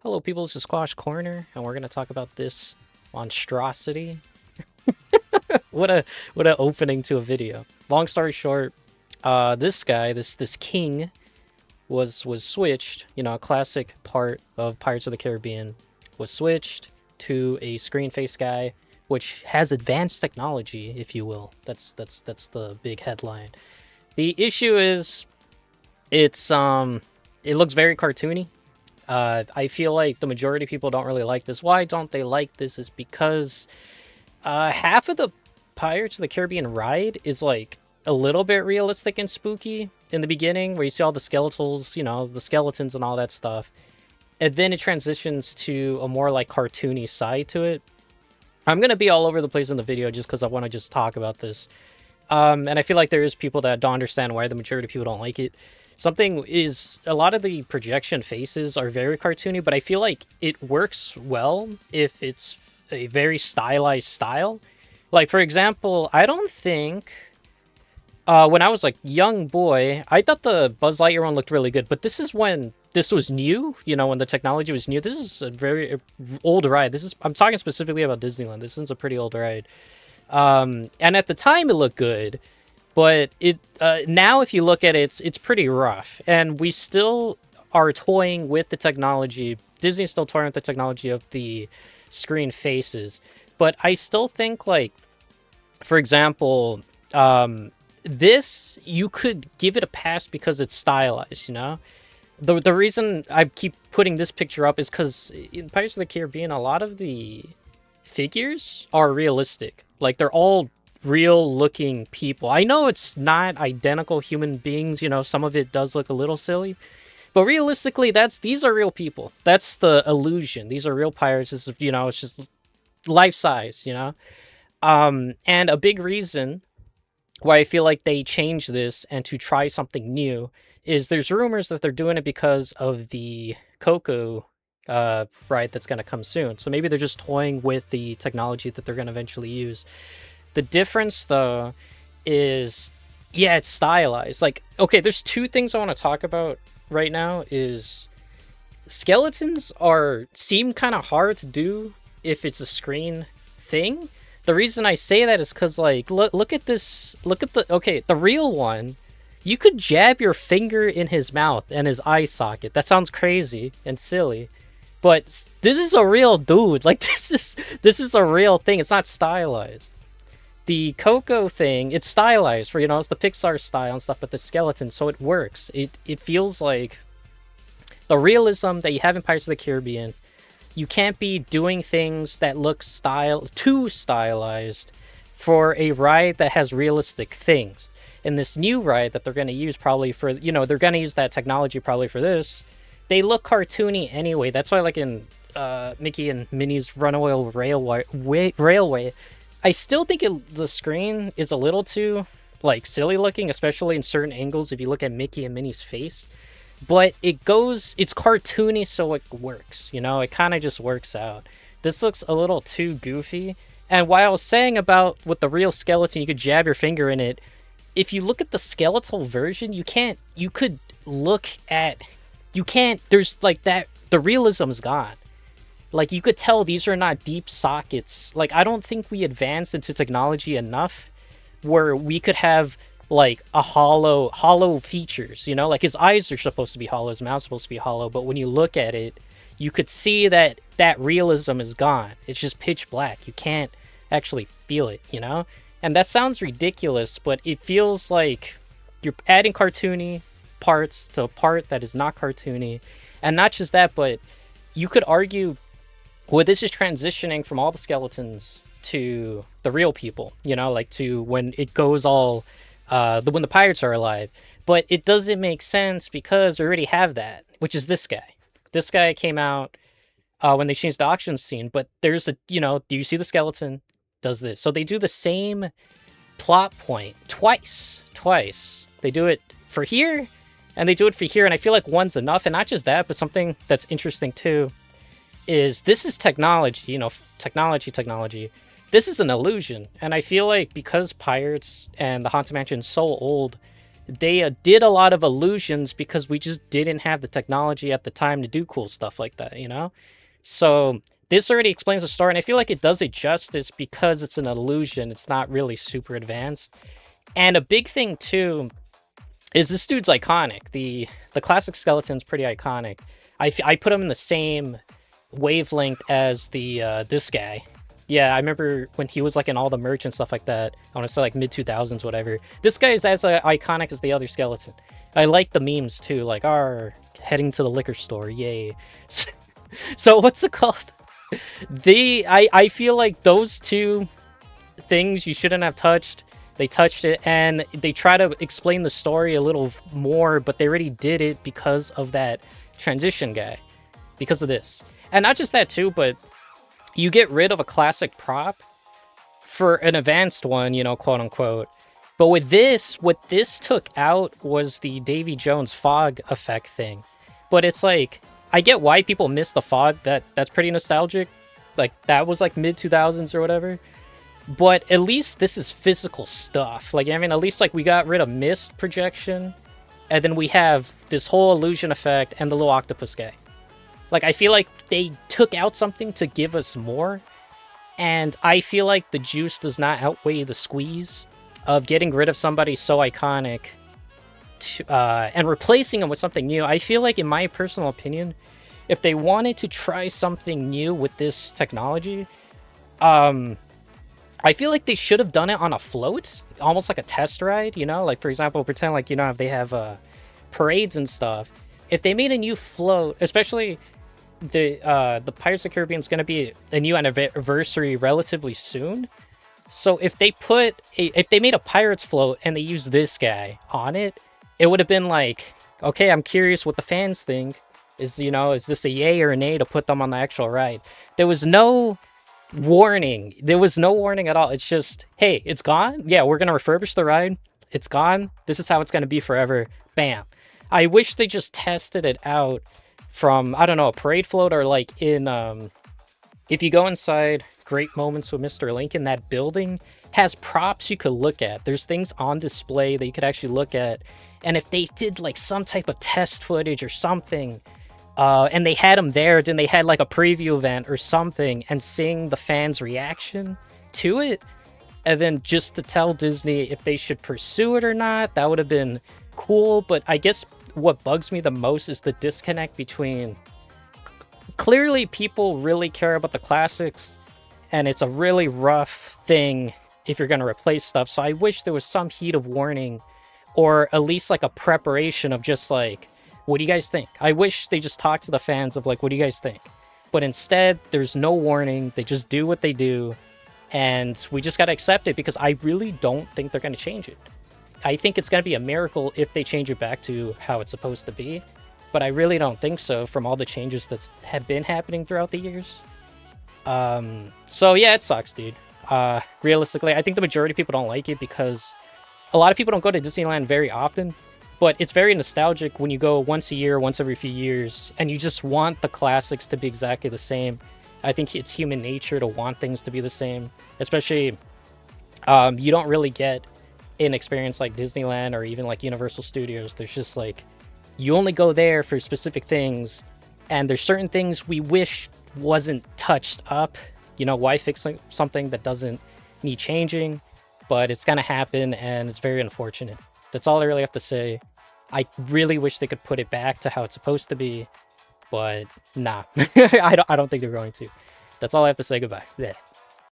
Hello, people. This is Squash Corner, and we're gonna talk about this monstrosity. What a what a opening to a video. Long story short, this guy, this king, was switched. You know, a classic part of Pirates of the Caribbean was switched to a screen face guy, which has advanced technology, if you will. That's the big headline. The issue is, it looks very cartoony. I feel like the majority of people don't really like this. Why don't they like this is because half of the Pirates of the Caribbean ride is like a little bit realistic and spooky in the beginning, where you see all the skeletals, you know, the skeletons and all that stuff. And then it transitions to a more like cartoony side to it. I'm going to be all over the place in the video just because I want to just talk about this. And I feel like there is people that don't understand why the majority of people don't like it. Something is, a lot of the projection faces are very cartoony, but I feel like it works well if it's a very stylized style. Like, for example, I don't think, when I was like young boy, I thought the Buzz Lightyear one looked really good, but this is when this was new, you know, when the technology was new. This is a very old ride. I'm talking specifically about Disneyland. This is a pretty old ride. And at the time it looked good, but it now if you look at it, it's pretty rough, and we still are toying with the technology. Disney's still toying with the technology of the screen faces, but I still think, like, for example, this, you could give it a pass because it's stylized, you know. The reason I keep putting this picture up is because in Pirates of the Caribbean, a lot of the figures are realistic. Like, they're all real looking people. I know it's not identical human beings, you know, some of it does look a little silly, but realistically, these are real people. That's the illusion. These are real pirates. This is, you know, it's just life size, you know. And a big reason why I feel like they changed this and to try something new is there's rumors that they're doing it because of the Coco ride that's going to come soon. So maybe they're just toying with the technology that they're going to eventually use. The difference, though, is, yeah, it's stylized. Like, okay, there's two things I want to talk about right now. Is skeletons seem kind of hard to do if it's a screen thing. The reason I say that is because, like, look at this. Look at the real one. You could jab your finger in his mouth and his eye socket. That sounds crazy and silly, but this is a real dude. Like, this is a real thing. It's not stylized. The Coco thing, it's stylized for, you know, it's the Pixar style and stuff, but the skeleton, so it works. It feels like the realism that you have in Pirates of the Caribbean. You can't be doing things that look too stylized for a ride that has realistic things. In this new ride that they're going to use probably for, you know, they're going to use that technology probably for this, they look cartoony anyway. That's why, like, in Mickey and Minnie's Runaway Railway, I still think the screen is a little too, like, silly looking, especially in certain angles if you look at Mickey and Minnie's face. But it's cartoony, so it works, you know? It kind of just works out. This looks a little too goofy. And while I was saying about with the real skeleton, you could jab your finger in it, if you look at the skeletal version, there's like that, the realism's gone. Like, you could tell these are not deep sockets. Like, I don't think we advanced into technology enough where we could have, like, a hollow features, you know? Like, his eyes are supposed to be hollow, his mouth's supposed to be hollow, but when you look at it, you could see that realism is gone. It's just pitch black. You can't actually feel it, you know? And that sounds ridiculous, but it feels like you're adding cartoony parts to a part that is not cartoony. And not just that, but you could argue, well, this is transitioning from all the skeletons to the real people, you know, like to when it goes all, when the pirates are alive. But it doesn't make sense because we already have that, which is this guy. This guy came out when they changed the auction scene, but there's you know, do you see the skeleton? Does this. So they do the same plot point twice. They do it for here, and they do it for here, and I feel like one's enough. And not just that, but something that's interesting too is this is technology, you know, technology. This is an illusion, and I feel like because Pirates and the Haunted Mansion is so old, they did a lot of illusions because we just didn't have the technology at the time to do cool stuff like that, you know? So this already explains the story, and I feel like it does it justice because it's an illusion. It's not really super advanced. And a big thing too is this dude's iconic. The classic skeleton's pretty iconic. I put him in the same wavelength as the this guy. Yeah, I remember when he was like in all the merch and stuff like that. I want to say like mid 2000s, whatever. This guy is as iconic as the other skeleton. I like the memes too, like "are heading to the liquor store, yay." So what's it called? I feel like those two things you shouldn't have touched. They touched it, and they try to explain the story a little more, but they already did it because of that transition guy, because of this. And not just that too, but you get rid of a classic prop for an advanced one, you know, quote unquote. But with this, what this took out was the Davy Jones fog effect thing. But it's like, I get why people miss the fog. That's pretty nostalgic. Like that was like mid 2000s or whatever. But at least this is physical stuff. Like, I mean, at least like we got rid of mist projection, and then we have this whole illusion effect and the little octopus guy. Like, I feel like they took out something to give us more, and I feel like the juice does not outweigh the squeeze of getting rid of somebody so iconic and replacing them with something new. I feel like, in my personal opinion, if they wanted to try something new with this technology, I feel like they should have done it on a float, almost like a test ride, you know? Like, for example, pretend like, you know, if they have parades and stuff. If they made a new float, especially the Pirates of the Caribbean is going to be a new anniversary relatively soon. So if they made a Pirates float and they used this guy on it, it would have been like, okay, I'm curious what the fans think. Is this a yay or a nay to put them on the actual ride? There was no warning. There was no warning at all. It's just, hey, it's gone. Yeah, we're gonna refurbish the ride. It's gone. This is how it's gonna be forever. Bam. I wish they just tested it out from, I don't know, a parade float, or like in if you go inside Great Moments with Mr. Lincoln, that building has props you could look at. There's things on display that you could actually look at. And if they did like some type of test footage or something, and they had them there, then they had like a preview event or something, and seeing the fans' reaction to it, and then just to tell Disney if they should pursue it or not, that would have been cool. But I guess what bugs me the most is the disconnect between, clearly people really care about the classics, and it's a really rough thing if you're going to replace stuff. So I wish there was some heat of warning, or at least like a preparation of just like, what do you guys think? I wish they just talked to the fans of like, what do you guys think? But instead, there's no warning. They just do what they do. And we just got to accept it, because I really don't think they're going to change it. I think it's going to be a miracle if they change it back to how it's supposed to be. But I really don't think so, from all the changes that have been happening throughout the years. So yeah, it sucks, dude. Realistically, I think the majority of people don't like it because a lot of people don't go to Disneyland very often. But it's very nostalgic when you go once a year, once every few years, and you just want the classics to be exactly the same. I think it's human nature to want things to be the same, especially you don't really get an experience like Disneyland or even like Universal Studios. There's just like, you only go there for specific things, and there's certain things we wish wasn't touched up. You know, why fix something that doesn't need changing? But it's gonna happen, and it's very unfortunate. That's all I really have to say. I really wish they could put it back to how it's supposed to be, but nah. I don't think they're going to. That's all I have to say. Goodbye. Yeah.